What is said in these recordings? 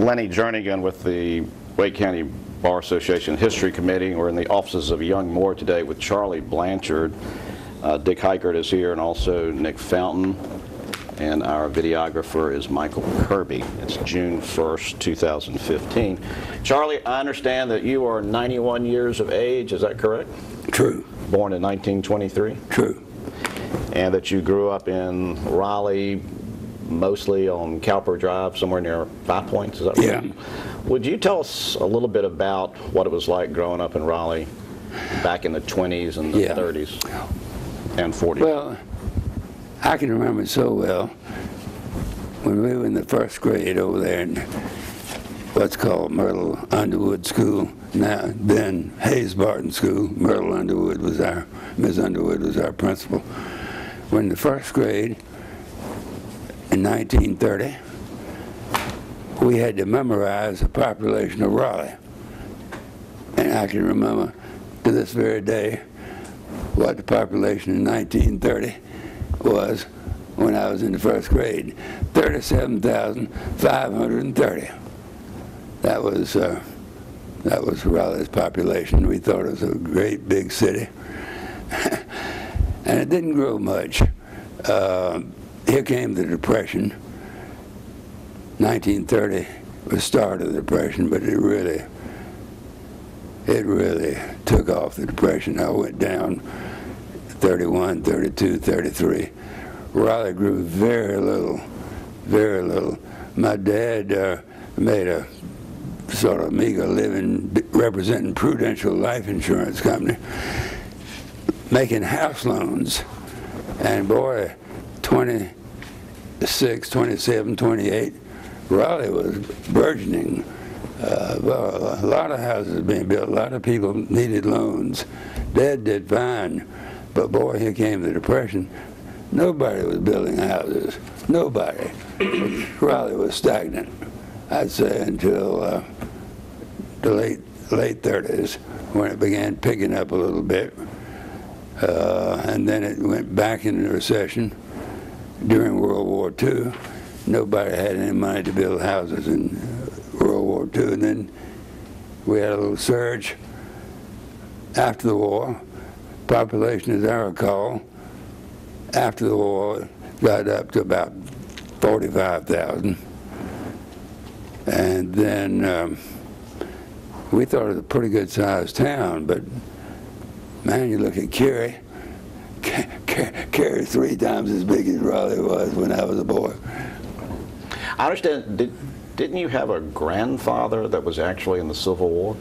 Lenny Jernigan with the Wake County Bar Association History Committee. We're in the offices of Young Moore today with Charlie Blanchard. Dick Heichert is here, and also Nick Fountain. And our videographer is Michael Kirby. It's June 1st, 2015. Charlie, I understand that you are 91 years of age. Is that correct? True. Born in 1923? True. And that you grew up in Raleigh, mostly on Cowper Drive, somewhere near 5 Points, is that right? Yeah. Would you tell us a little bit about what it was like growing up in Raleigh back in the 20s and the 30s and 40s? Well, I can remember it so well when we were in the first grade over there in what's called Myrtle Underwood School, then Hayes Barton School. Myrtle Underwood was Miss Underwood was our principal. We're in the first grade in 1930. We had to memorize the population of Raleigh. And I can remember to this very day what the population in 1930 was when I was in the first grade. 37,530. That was Raleigh's population. We thought it was a great big city. And it didn't grow much. Here came the Depression. 1930 was the start of the Depression, but it really took off, the Depression. I went down 31, 32, 33. Raleigh grew very little, very little. My dad made a sort of meager living representing Prudential Life Insurance Company, making house loans. And boy, 26, 27, 28, Raleigh was burgeoning. Well, a lot of houses being built, a lot of people needed loans. Dad did fine. But boy, here came the Depression. Nobody was building houses. Nobody. Raleigh was stagnant, I'd say, until the late 30s, when it began picking up a little bit. And then it went back into recession during World War II. Nobody had any money to build houses in World War II. And then we had a little surge after the war. Population, as I recall, after the war got up to about 45,000. And then we thought it was a pretty good sized town, but man, you look at Cary, Cary's 3 times as big as Raleigh was when I was a boy. I understand, didn't you have a grandfather that was actually in the Civil War?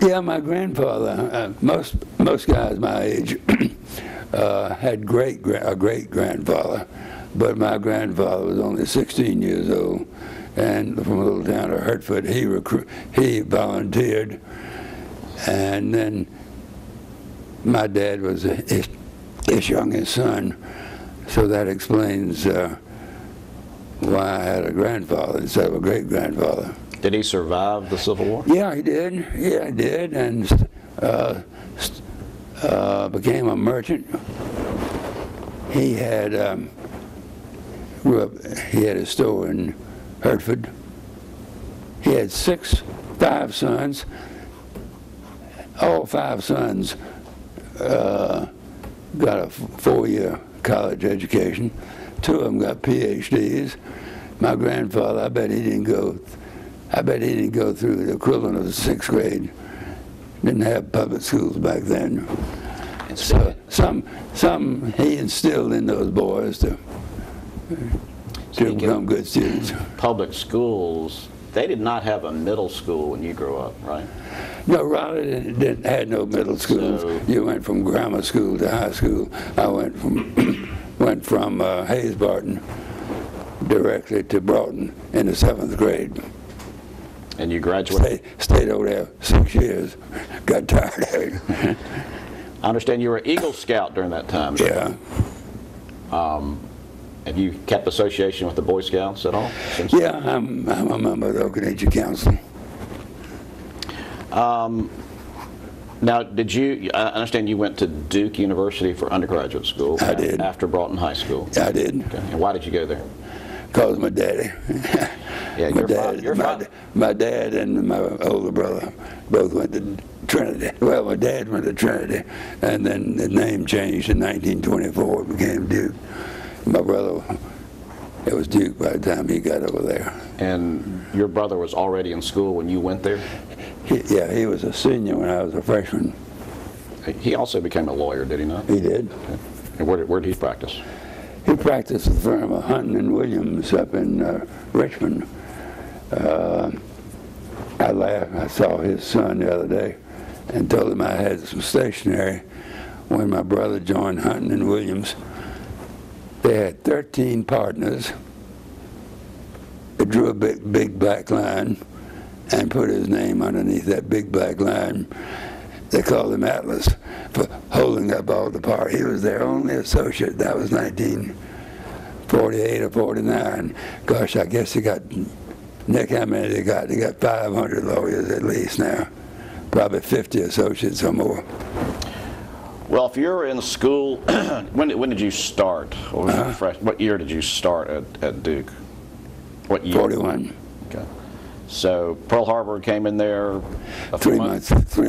Yeah, my grandfather, most guys my age had a great-grandfather, but my grandfather was only 16 years old, and from a little town of Hertford, he volunteered, and then my dad was his youngest son, so that explains why I had a grandfather instead of a great-grandfather. Did he survive the Civil War? Yeah, he did. Yeah, he did, and became a merchant. He had he had a store in Hertford. He had 5 sons. All 5 sons got a 4-year college education. 2 of them got PhDs. My grandfather, I bet he didn't go through the equivalent of the 6th grade. Didn't have public schools back then. So some he instilled in those boys to become good students. Public schools, they did not have a middle school when you grew up, right? No, Raleigh had no middle schools. So, you went from grammar school to high school. I went from Hayes Barton directly to Broughton in the 7th grade. And you graduated? Stayed over there 6 years. Got tired of it. I understand you were an Eagle Scout during that time. Yeah. Have you kept association with the Boy Scouts at all? Yeah, I'm a member of the Occoneechee Council. Now, I understand you went to Duke University for undergraduate school. I did. After Broughton High School. I did. Okay. And why did you go there? Because my daddy. Yeah, my dad and my older brother both went to Trinity. Well, my dad went to Trinity, and then the name changed in 1924. It became Duke. My brother, it was Duke by the time he got over there. And your brother was already in school when you went there? Yeah, he was a senior when I was a freshman. He also became a lawyer, did he not? He did. Okay. And where did he practice? He practiced at the firm of Hunton and Williams up in Richmond. I laughed. I saw his son the other day and told him I had some stationery. When my brother joined Hunton and Williams, they had 13 partners. They drew a big black line and put his name underneath that big black line. They called him Atlas for holding up all the power. He was their only associate. That was 1948 or 49. Gosh, I guess they got, Nick, how many they got? They got 500 lawyers at least now. Probably 50 associates or more. Well, if you're in school, when did you start? What year did you start at Duke? What year? 41. Okay. So Pearl Harbor came in there 3 or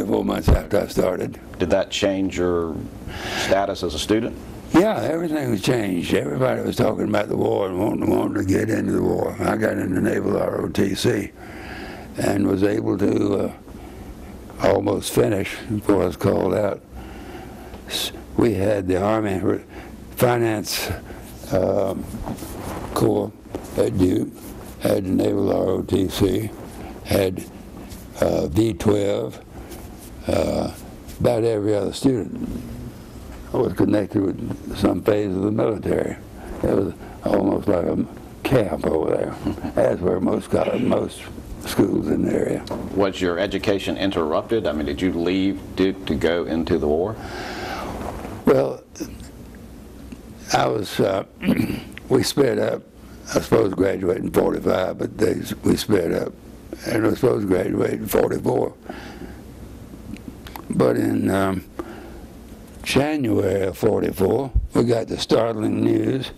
4 months after I started. Did that change your status as a student? Yeah, everything was changed. Everybody was talking about the war and wanting to get into the war. I got into Naval ROTC and was able to almost finish before I was called out. We had the Army Finance Corps at Duke, had the Naval ROTC, had V-12, about every other student was connected with some phase of the military. It was almost like a camp over there, as were most schools in the area. Was your education interrupted? I mean, did you leave Duke to go into the war? Well, I was, we sped up. I was supposed to graduate in 45, but we sped up. And I was supposed to graduate in 44. But in January of 44, we got the startling news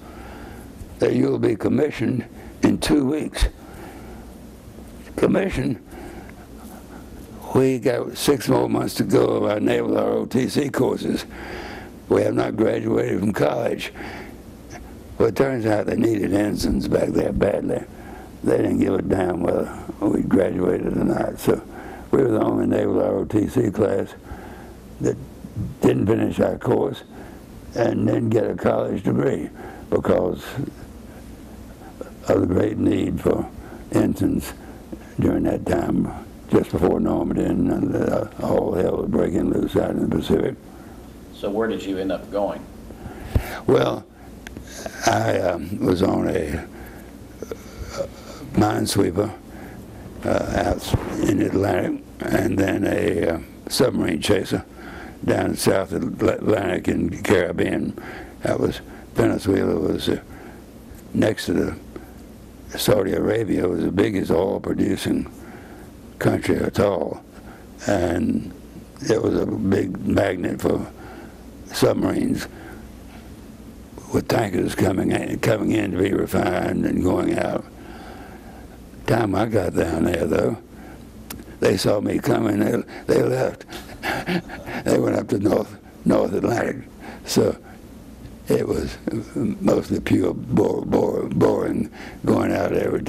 that you'll be commissioned in 2 weeks. Commission, we got 6 more months to go of our Naval ROTC courses. We have not graduated from college. Well, it turns out they needed ensigns back there badly. They didn't give a damn whether we graduated or not. So we were the only Naval ROTC class that didn't finish our course and didn't get a college degree because of the great need for ensigns during that time, just before Normandy, and all hell was breaking loose out in the Pacific. So where did you end up going? Well, I was on a minesweeper out in the Atlantic, and then a submarine chaser down the South Atlantic and Caribbean. That was, Venezuela was next to the Saudi Arabia, was the biggest oil-producing country at all, and it was a big magnet for submarines with tankers coming in to be refined and going out. Time I got down there, though, they saw me coming. They left. They went up to North Atlantic. So it was mostly pure boring, going out every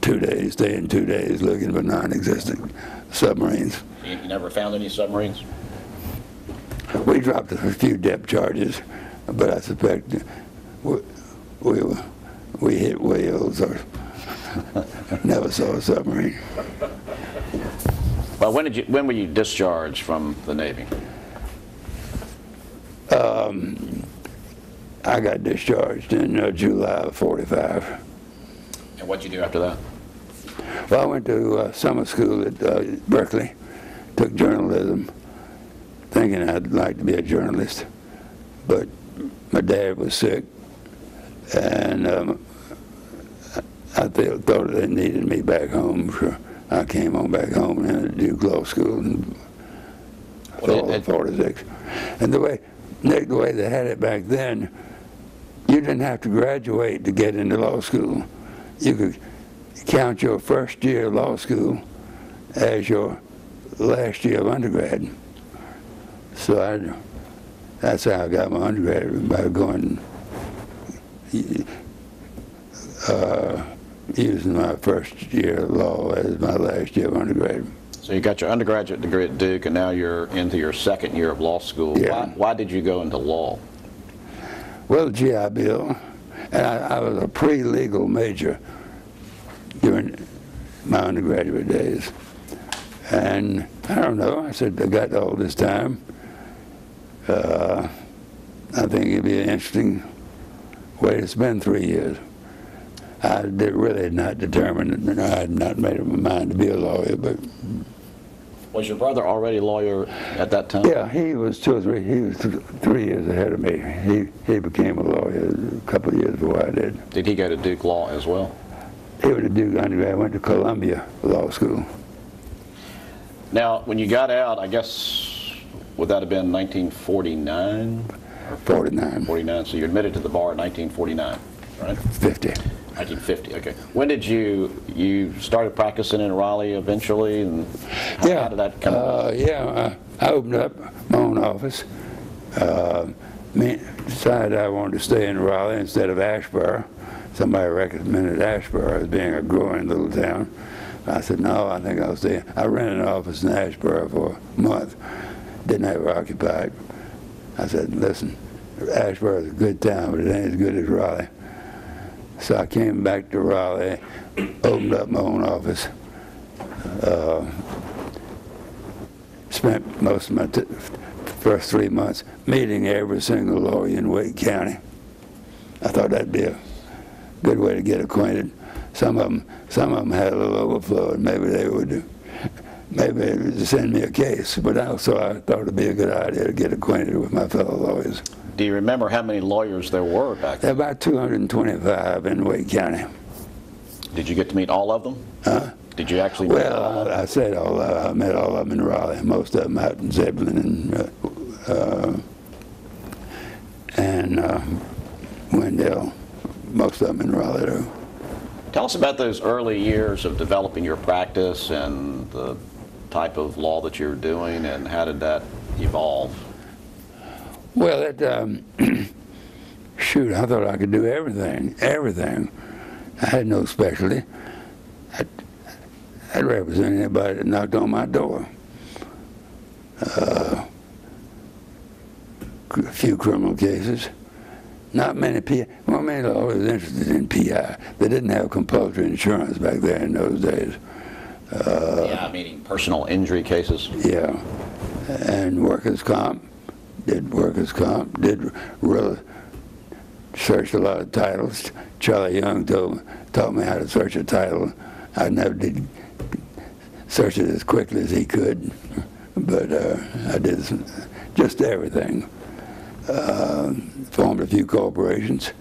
2 days, staying 2 days, looking for non-existent submarines. You never found any submarines? We dropped a few depth charges, but I suspect we hit whales or never saw a submarine. Well, when were you discharged from the Navy? I got discharged in July of 45. And what'd you do after that? Well, I went to summer school at Berkeley, took journalism, thinking I'd like to be a journalist, but my dad was sick, and I thought they needed me back home, so I came on back home and had to do Duke Law School in 46. And the way they had it back then, you didn't have to graduate to get into law school. You count your first year of law school as your last year of undergrad. So that's how I got my undergrad, by going, using my first year of law as my last year of undergrad. So you got your undergraduate degree at Duke, and now you're into your second year of law school. Yeah. Why did you go into law? Well, GI Bill, and I was a pre-legal major during my undergraduate days. And I don't know, I said, I got all this time. I think it'd be an interesting way to spend 3 years. I really had not determined, I had not made up my mind to be a lawyer, but... Was your brother already a lawyer at that time? Yeah, he was 2 or 3, he was 3 years ahead of me. He became a lawyer a couple of years before I did. Did he go to Duke Law as well? He went to Duke undergrad, went to Columbia Law School. Now, when you got out, I guess, would that have been 1949? 49. 49, so you admitted to the bar in 1949, right? 50. 1950, okay. When did you started practicing in Raleigh eventually, and how did that come about? I opened up my own office. Decided I wanted to stay in Raleigh instead of Asheboro. Somebody recommended Asheboro as being a growing little town. I said, no, I think I'll stay. I rented an office in Asheboro for a month. Didn't have it occupied. I said, listen, Asheboro is a good town, but it ain't as good as Raleigh. So I came back to Raleigh, opened up my own office, spent most of my first 3 months meeting every single lawyer in Wake County. I thought that'd be a good way to get acquainted. Some of them had a little overflow, and maybe they would send me a case. But also, I thought it'd be a good idea to get acquainted with my fellow lawyers. Do you remember how many lawyers there were back then? About 225 in Wake County. Did you get to meet all of them? Huh? Did you actually meet all of them? I said all. I met all of them in Raleigh. Most of them out in Zebulon and Wendell. Most of them in Raleigh, though. Tell us about those early years of developing your practice and the type of law that you were doing, and how did that evolve? Well, shoot, I thought I could do everything. I had no specialty. I'd represent anybody that knocked on my door. A few criminal cases. Not many PI. Well, many lawyers interested in PI. They didn't have compulsory insurance back there in those days. Yeah, meaning personal injury cases. Yeah, and workers' comp. Did workers' comp. Did really search a lot of titles. Charlie Young taught me how to search a title. I never did search it as quickly as he could, but I did just everything. Formed a few corporations,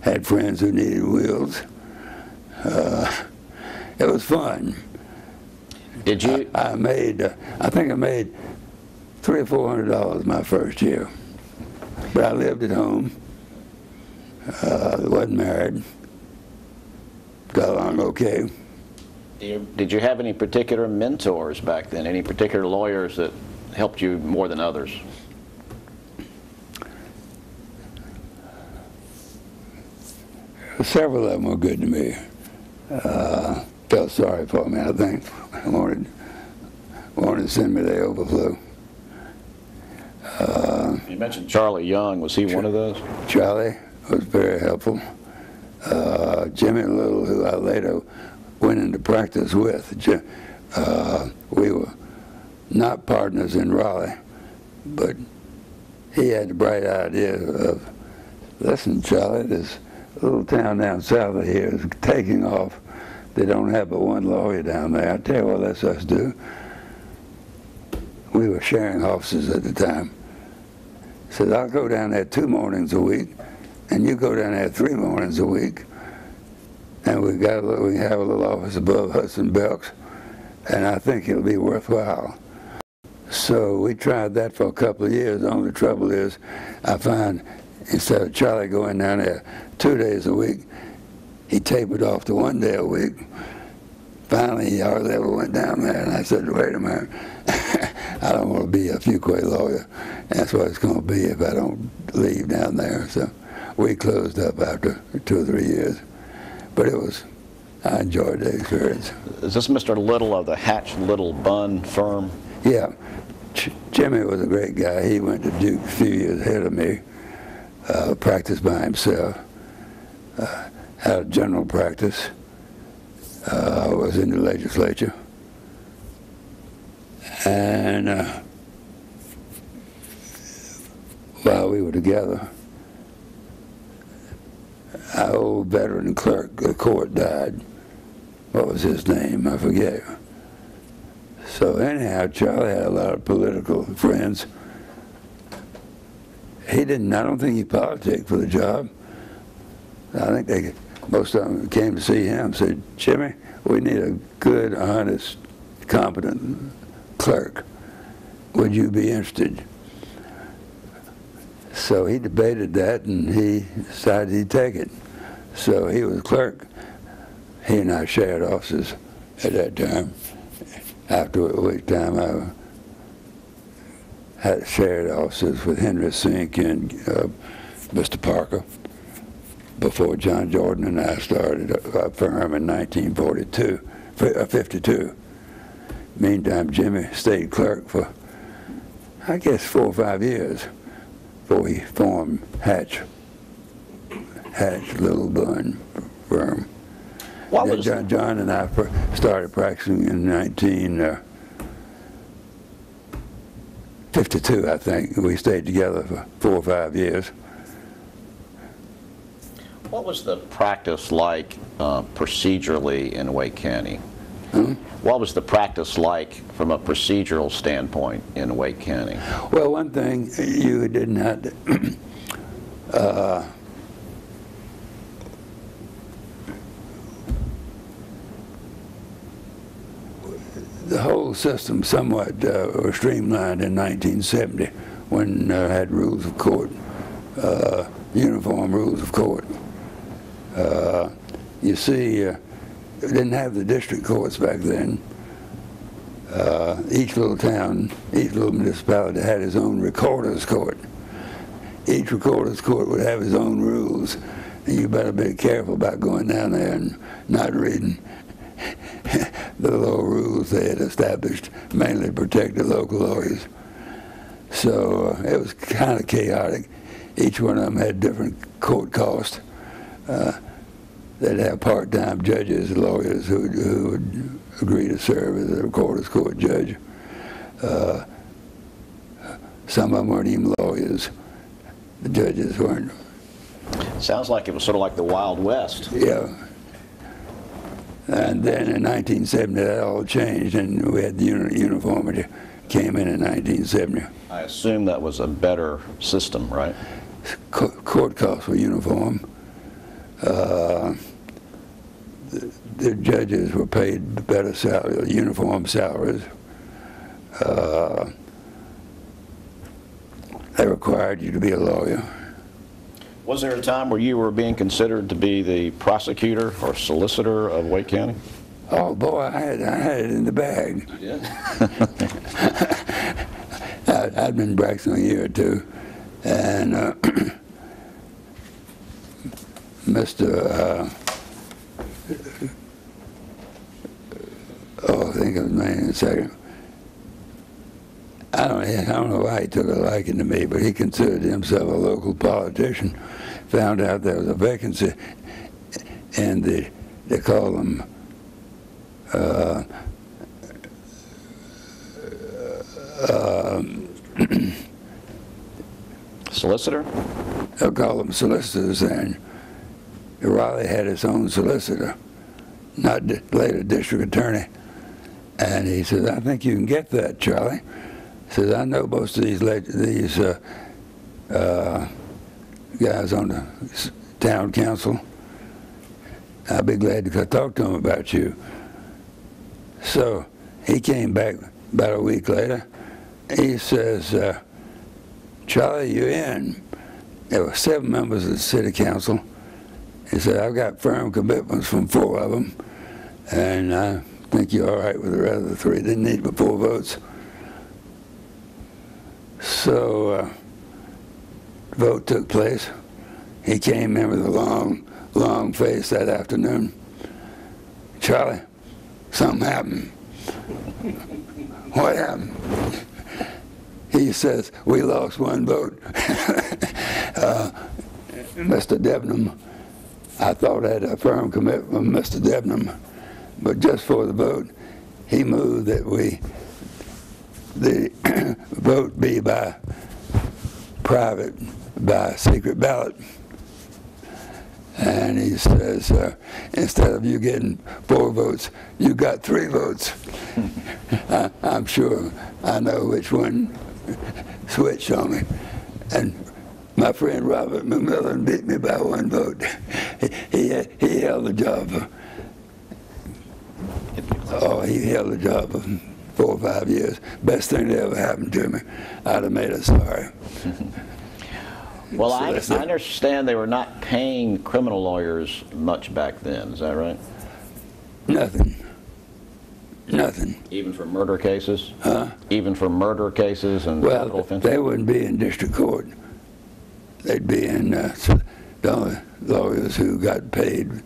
had friends who needed wheels. It was fun. Did you? I think I made $300 or $400 my first year, but I lived at home. Wasn't married. Got along okay. Did you have any particular mentors back then? Any particular lawyers that helped you more than others? Several of them were good to me. Felt sorry for me, I think. Wanted to send me the overflow. You mentioned Charlie Young. Was he one of those? Charlie was very helpful. Jimmy Little, who I later went into practice with, we were not partners in Raleigh, but he had the bright idea of, listen, Charlie, this little town down south of here is taking off. They don't have but one lawyer down there. I tell you what lets us do. We were sharing offices at the time. He said, I'll go down there 2 mornings a week, and you go down there 3 mornings a week, and we have a little office above Hudson Belks, and I think it'll be worthwhile. So we tried that for a couple of years. The only trouble is, I find instead of Charlie going down there 2 days a week, he tapered off to 1 day a week, finally he hardly ever went down there, and I said, wait a minute, I don't want to be a Fuquay lawyer. That's what it's going to be if I don't leave down there. So we closed up after 2 or 3 years. But I enjoyed the experience. Is this Mr. Little of the Hatch Little Bun Firm? Yeah. Jimmy was a great guy. He went to Duke a few years ahead of me, practiced by himself, had a general practice, was in the legislature. And while we were together, our old veteran clerk of the court died. What was his name? I forget. So anyhow, Charlie had a lot of political friends. I don't think he politicked for the job. I think most of them came to see him and said, Jimmy, we need a good, honest, competent clerk. Would you be interested? So he debated that, and he decided he'd take it. So he was clerk. He and I shared offices at that time, after which time I had shared offices with Henry Sink and Mr. Parker before John Jordan and I started a firm in 1952. Meantime, Jimmy stayed clerk for, I guess, 4 or 5 years before he formed Hatch Little Bun Firm. John and I started practicing in 1952, I think. We stayed together for 4 or 5 years. What was the practice like procedurally in Wake County? What was the practice like from a procedural standpoint in Wake County? Well, one thing, you did not the whole system somewhat was streamlined in 1970 when had rules of court, uniform rules of court. You see, we didn't have the district courts back then. Each little town, each little municipality had its own recorder's court. Each recorder's court would have its own rules, and you better be careful about going down there and not reading the local rules they had established, mainly to protect the local lawyers. So it was kind of chaotic. Each one of them had different court costs. They'd have part-time judges, lawyers who would agree to serve as a recorder's court judge. Some of them weren't even lawyers. The judges weren't. Sounds like it was sort of like the Wild West. Yeah. And then in 1970, that all changed, and we had the uniformity came in 1970. I assume that was a better system, right? Court costs were uniform. The judges were paid better salaries, uniform salaries. They required you to be a lawyer. Was there a time where you were being considered to be the prosecutor or solicitor of Wake County? Oh boy, I had it in the bag. You did? I'd been practicing a year or two, and Mr. I think of his name in a second. I don't know why he took a liking to me, but he considered himself a local politician. Found out there was a vacancy, and they call them solicitor? They'll call them solicitors, and Raleigh had its own solicitor, not later district attorney. And he says, I think you can get that, Charlie. He says, I know most of these guys on the town council. I'll be glad to talk to them about you. So he came back about a week later. He says, Charlie, you're in. There were 7 members of the city council. He said, I've got firm commitments from 4 of them, and I'm think you're all right with the rest of the three. Didn't need but 4 votes. So vote took place. He came in with a long face that afternoon. Charlie, something happened. What happened? He says, we lost 1 vote. Mr. Debenham, I thought I had a firm commitment from Mr. Debenham, but just for the vote, he moved that the vote be by private, by secret ballot. And he says, instead of you getting 4 votes, you got 3 votes. I'm sure I know which one switched on me. And my friend Robert McMillan beat me by 1 vote. He held the job he held the job for 4 or 5 years. Best thing that ever happened to me. I'd have made her sorry. Well, I understand they were not paying criminal lawyers much back then. Is that right? Nothing. Nothing. Even for murder cases? Huh? Even for murder cases and capital offenses? They wouldn't be in district court. They'd be in the only lawyers who got paid,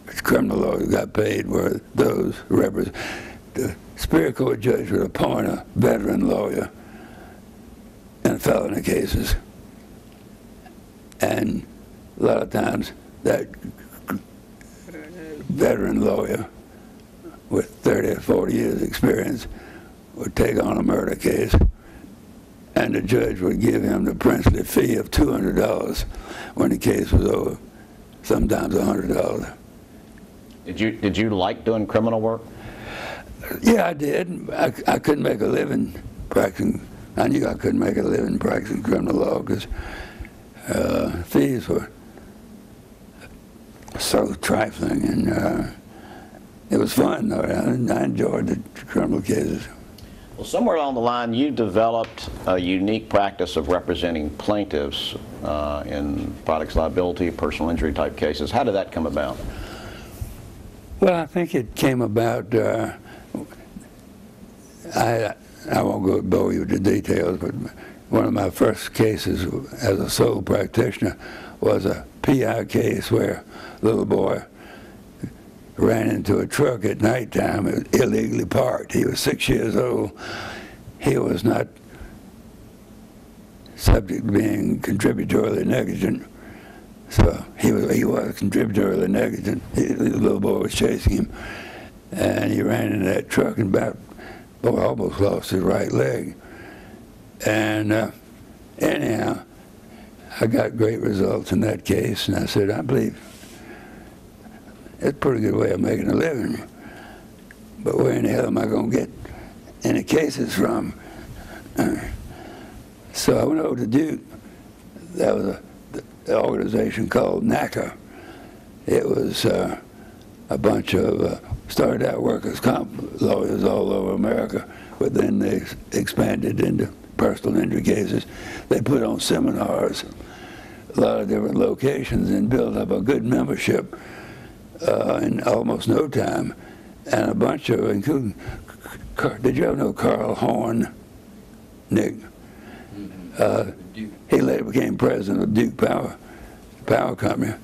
criminal lawyers who got paid, were those the Superior Court judge would appoint a veteran lawyer in felony cases. And a lot of times that veteran lawyer with 30 or 40 years experience would take on a murder case, and the judge would give him the princely fee of $200 when the case was over, sometimes $100. Did you like doing criminal work? Yeah, I did. I couldn't make a living practicing. I knew I couldn't make a living practicing criminal law because fees were so trifling, and it was fun though. I enjoyed the criminal cases. Well, somewhere along the line, you developed a unique practice of representing plaintiffs in products liability, personal injury type cases. How did that come about? Well, I think it came about, I won't bore you with the details, but one of my first cases as a sole practitioner was a PI case where a little boy ran into a truck at nighttime, illegally parked. He was 6 years old. He was not subject to being contributory negligent. So he was contributory negligent. The little boy was chasing him, and he ran into that truck and almost lost his right leg. And anyhow, I got great results in that case, and I said, I believe it's a pretty good way of making a living, but where in the hell am I going to get any cases from? So I went over to Duke. That was an organization called NACA. It was a bunch of started out workers' comp lawyers all over America, but then they expanded into personal injury cases. They put on seminars, a lot of different locations, and built up a good membership in almost no time. And a bunch of, including, did you ever know Carl Horn, Nick? He later became president of Duke Power Company.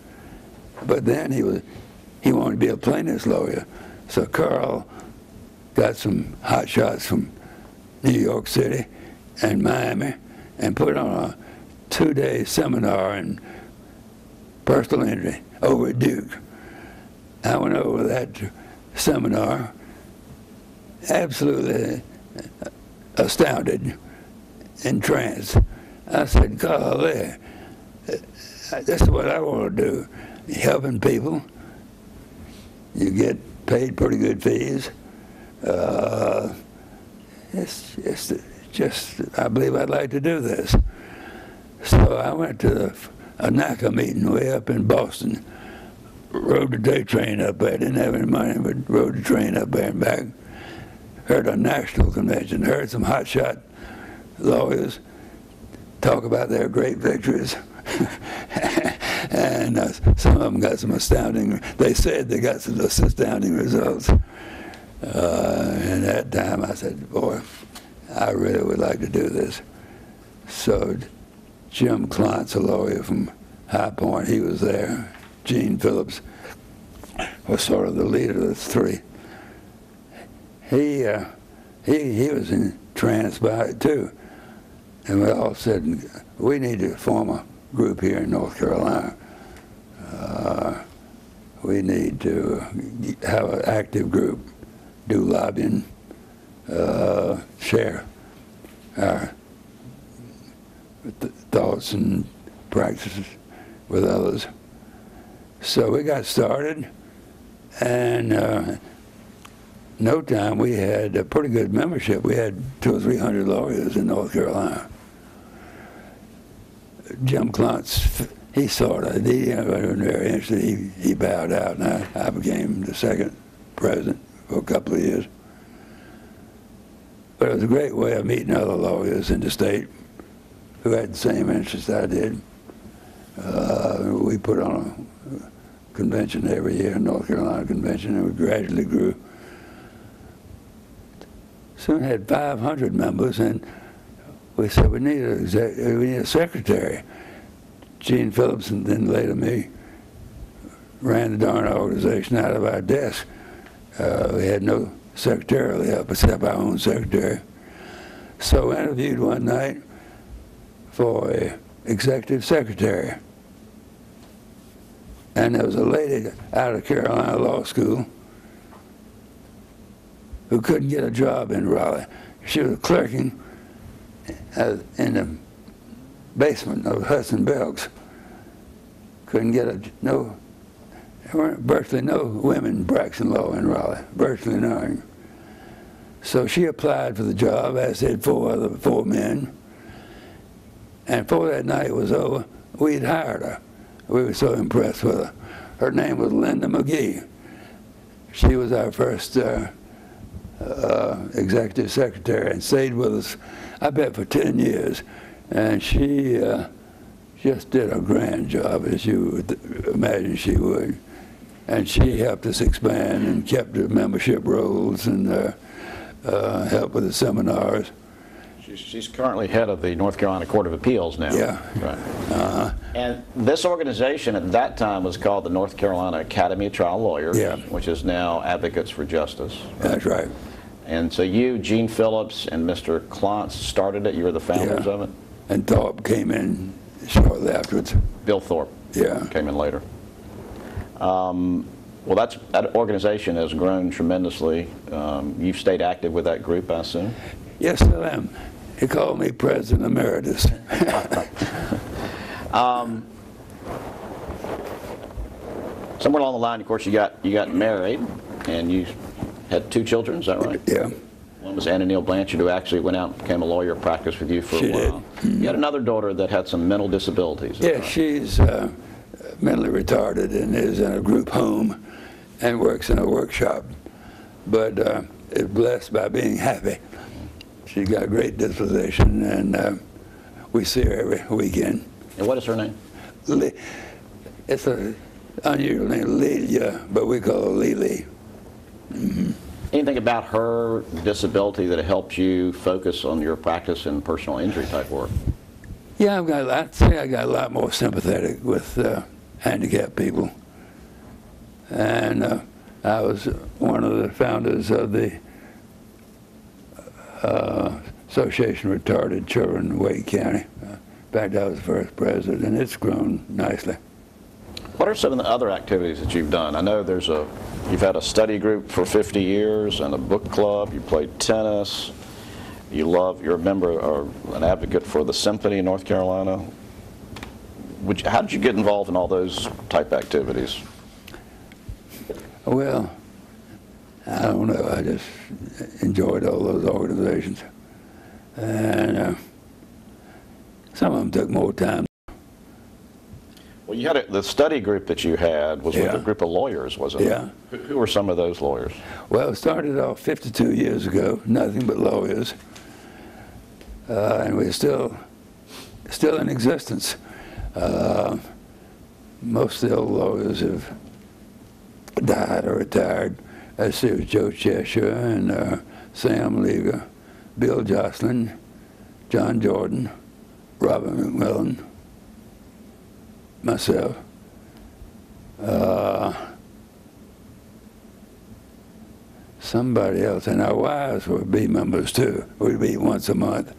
But then he wanted to be a plaintiff's lawyer. So Carl got some hot shots from New York City and Miami and put on a 2-day seminar in personal injury over at Duke. I went over that seminar, absolutely astounded, entranced. I said, golly, this is what I want to do. Helping people. You get paid pretty good fees. It's just, I believe I'd like to do this. So I went to a NACA meeting way up in Boston. Rode the day train up there. Didn't have any money, but rode the train up there and back. Heard a national convention. Heard some hotshot lawyers talk about their great victories. And some of them got some astounding, they said they got some astounding results. And at that time I said, boy, I really would like to do this. So Jim Klontz, a lawyer from High Point, he was there. Gene Phillips was sort of the leader of the three. He was entranced by it too. And we all said, we need to form a group here in North Carolina. We need to have an active group, do lobbying, share our thoughts and practices with others. So we got started, and no time we had a pretty good membership. We had 200 or 300 lawyers in North Carolina. Jim Klontz, he wasn't very interested. He bowed out, and I became the second president for a couple of years. But it was a great way of meeting other lawyers in the state who had the same interests I did. We put on a convention every year, North Carolina convention, and we gradually grew. Soon had 500 members, and we said we need a secretary. Gene Phillips, and then later me, ran the darn organization out of our desk. We had no secretarial help except our own secretary. So I interviewed one night for an executive secretary. And there was a lady out of Carolina Law School who couldn't get a job in Raleigh. She was clerking in the basement of Hudson Belks. Couldn't get there weren't virtually no women practicing law in Raleigh, virtually none. So she applied for the job, as did four men. And before that night was over, we'd hired her. We were so impressed with her. Her name was Linda McGee. She was our first executive secretary and stayed with us, I bet, for 10 years. And she just did a grand job, as you would imagine she would. And she helped us expand and kept the membership rolls and helped with the seminars. She's currently head of the North Carolina Court of Appeals now. Yeah. Right. And this organization at that time was called the North Carolina Academy of Trial Lawyers, yeah, which is now Advocates for Justice. Right? That's right. And so you, Gene Phillips, and Mr. Klontz started it. You were the founders of it? And Thorpe came in shortly afterwards. Bill Thorpe came in later. Well, that organization has grown tremendously. You've stayed active with that group, I assume? Yes, I am. He called me President Emeritus. Somewhere along the line, of course, you got married, and you had 2 children. Is that right? Yeah. One was Anna Neal Blanchard, who actually went out and became a lawyer, practiced with you for a while. Did. You had another daughter that had some mental disabilities. Yeah, she's mentally retarded and is in a group home and works in a workshop, but is blessed by being happy. She's got a great disposition, and we see her every weekend. And what is her name? It's an unusual name, Lelia, but we call her Lily. Mm-hmm. Anything about her disability that helps you focus on your practice in personal injury type work? Yeah, I'd say I got a lot more sympathetic with handicapped people. And I was one of the founders of the Association of Retarded Children in Wake County. In fact, I was the first president, and it's grown nicely. What are some of the other activities that you've done? I know you've had a study group for 50 years and a book club. You played tennis. You're a member or an advocate for the Symphony in North Carolina. How did you get involved in all those type activities? Well, I don't know. I just enjoyed all those organizations. And some of them took more time. Well, you had the study group that you had was with a group of lawyers, wasn't it? Yeah. Who were some of those lawyers? Well, it started off 52 years ago, nothing but lawyers. And we're still in existence. Most of the old lawyers have died or retired. let's see, it was Joe Cheshire and Sam Leaguer, Bill Jocelyn, John Jordan, Robert McMillan, myself. Somebody else, and our wives would be members too. We'd meet once a month.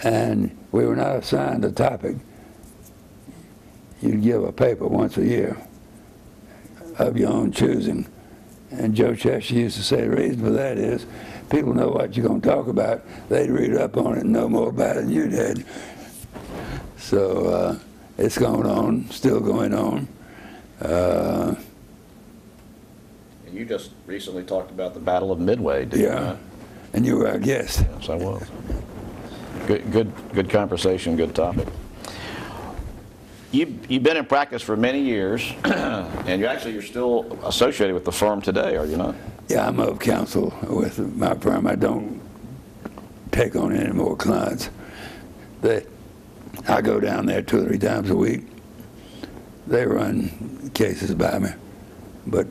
And we were not assigned a topic. You'd give a paper once a year of your own choosing. And Joe Cheshire used to say the reason for that is people know what you're going to talk about. They'd read up on it and know more about it than you did. So it's going on, still going on. And you just recently talked about the Battle of Midway, did you not? And you were our guest. Yes, I was. Good conversation, good topic. You've been in practice for many years, and you're still associated with the firm today, are you not? Yeah, I'm of counsel with my firm. I don't take on any more clients. I go down there 2 or 3 times a week. They run cases by me, but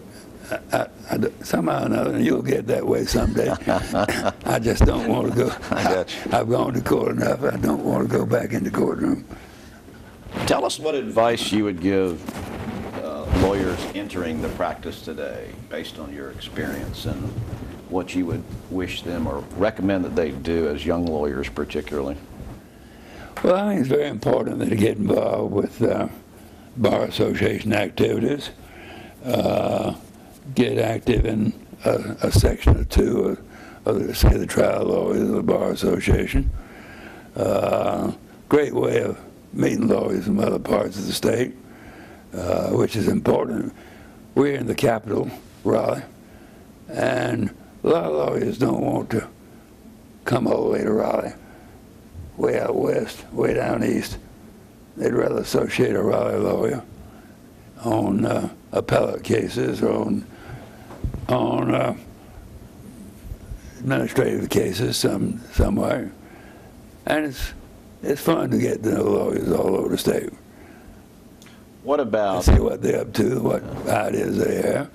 somehow or another, and you'll get that way someday. I just don't want to go. I got you. I've gone to court enough. I don't want to go back in the courtroom. Tell us what advice you would give lawyers entering the practice today, based on your experience, and what you would wish them or recommend that they do as young lawyers particularly. Well, I think it's very important that they get involved with Bar Association activities. Get active in a section or two of, say, the trial lawyers of the Bar Association. Great way of meeting lawyers from other parts of the state, which is important. We're in the capital, Raleigh, and a lot of lawyers don't want to come all the way to Raleigh, way out west, way down east. They'd rather associate a Raleigh lawyer on appellate cases or on administrative cases somewhere. And it's fun to get to know lawyers all over the state. What about... See what they're up to, what ideas they have.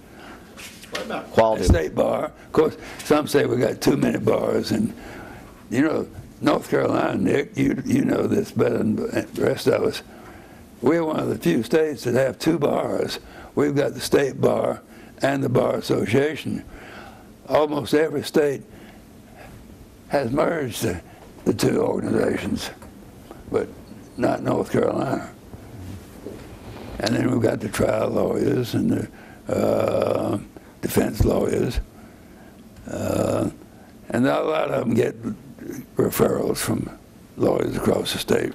What about quality? State bar. Of course, some say we got too many bars, and you know, North Carolina, Nick, you know this better than the rest of us. We're one of the few states that have 2 bars. We've got the state bar and the Bar Association. Almost every state has merged the 2 organizations, but not North Carolina. And then we've got the trial lawyers and the defense lawyers. And a lot of them get referrals from lawyers across the state.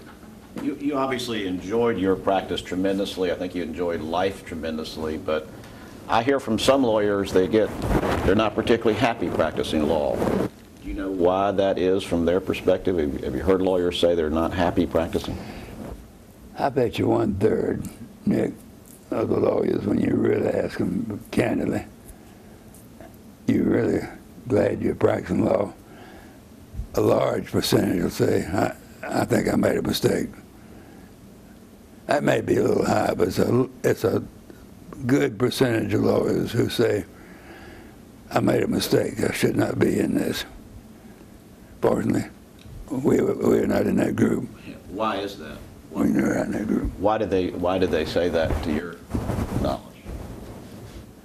You obviously enjoyed your practice tremendously. I think you enjoyed life tremendously, but I hear from some lawyers they're not particularly happy practicing law. Do you know why that is from their perspective? Have you heard lawyers say they're not happy practicing? I bet you 1/3, Nick, of the lawyers, when you really ask them candidly, you're really glad you're practicing law, a large percentage will say, I think I made a mistake. That may be a little high, but it's a good percentage of lawyers who say, I made a mistake, I should not be in this. Fortunately, we're not in that group. Why is that? We're not in that group. Why did they say that, to your knowledge,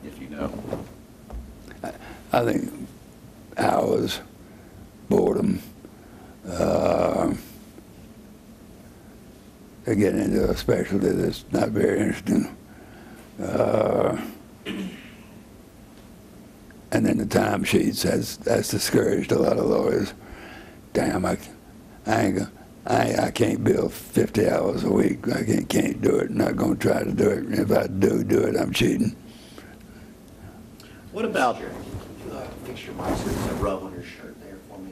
if you know? I think hours, boredom, they get into a specialty that's not very interesting. And then the time sheets, that's discouraged a lot of lawyers. Damn, I can't bill 50 hours a week. I can't do it. I'm not going to try to do it. And if I do it, I'm cheating. What about... Fix your mic so there's a rub on your shirt there for me.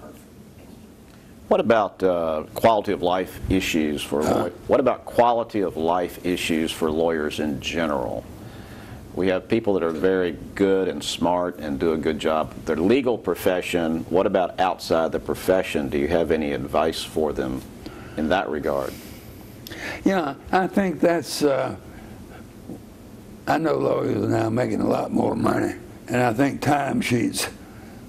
Perfect. What about quality of life issues for lawyers? What about quality of life issues for lawyers in general? We have people that are very good and smart and do a good job. Their legal profession, what about outside the profession? Do you have any advice for them in that regard? Yeah, I think that's I know lawyers are now making a lot more money, and I think timesheets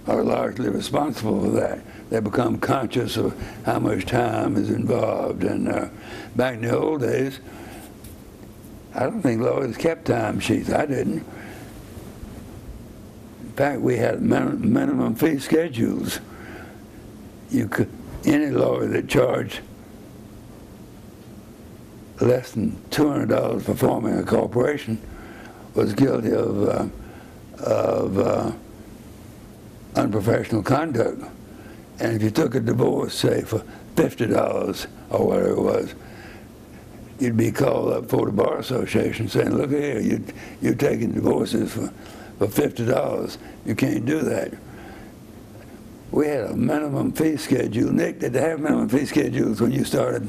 are largely responsible for that. They become conscious of how much time is involved. And back in the old days, I don't think lawyers kept timesheets. I didn't. In fact, we had minimum fee schedules. Any lawyer that charged less than $200 for forming a corporation was guilty of unprofessional conduct. And if you took a divorce, say, for $50 or whatever it was, you'd be called up for the Bar Association saying, look here, you're taking divorces for $50. You can't do that. We had a minimum fee schedule. Nick, did they have minimum fee schedules when you started?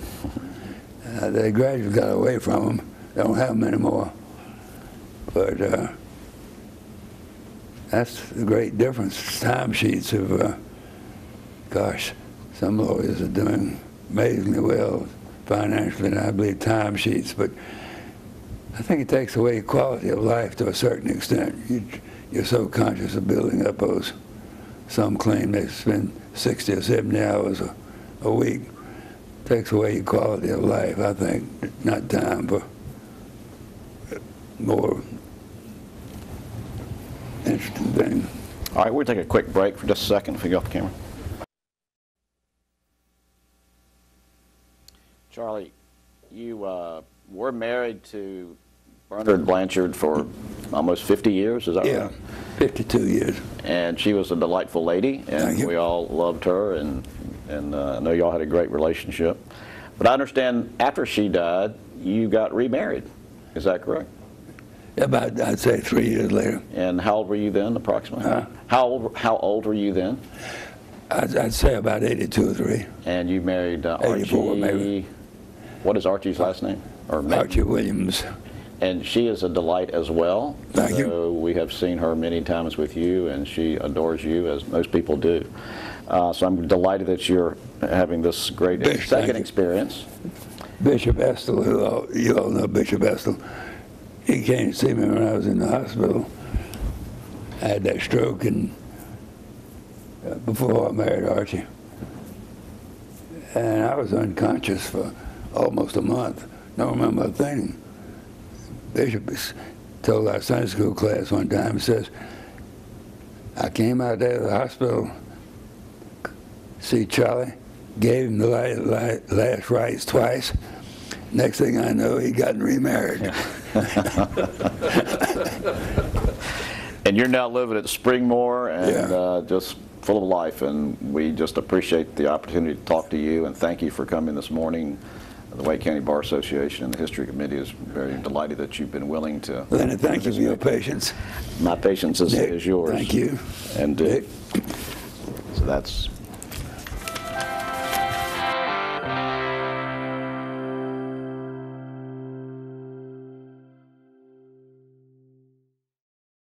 They gradually got away from them. They don't have them anymore. But that's the great difference. Timesheets of, gosh, some lawyers are doing amazingly well financially, and I believe timesheets. But I think it takes away quality of life to a certain extent. You're so conscious of building up those. Some claim they spend 60 or 70 hours a week. Takes away your quality of life, I think. Not time for more interesting things. All right, we'll take a quick break for just a second if we go off the camera. Charlie, you were married to Bernard Blanchard for almost 50 years, is that right? Yeah, 52 years. And she was a delightful lady, and we all loved her, and I know y'all had a great relationship. But I understand after she died, you got remarried. Is that correct? About, I'd say, 3 years later. And how old were you then, approximately? How old were you then? I'd say about 82 or 3. And you married 84, Archie. maybe. What is Archie's last name? Or Archie Williams. And she is a delight as well. Thank you. So we have seen her many times with you, and she adores you, as most people do. So I'm delighted that you're having this great second experience. Bishop Estel, who you all know Bishop Estel, he came to see me when I was in the hospital. I had that stroke and before I married Archie. And I was unconscious for almost a month. Don't remember a thing. Bishop told our Sunday school class one time, he says, I came out there to the hospital, see Charlie, gave him the last rites twice. Next thing I know, he'd gotten remarried. Yeah. And you're now living at Springmore and just full of life, and we just appreciate the opportunity to talk to you, and thank you for coming this morning. The Wake County Bar Association and the History Committee is very delighted that you've been willing to. Leonard, thank you for your patience. My patience is yours. Thank you. And so that's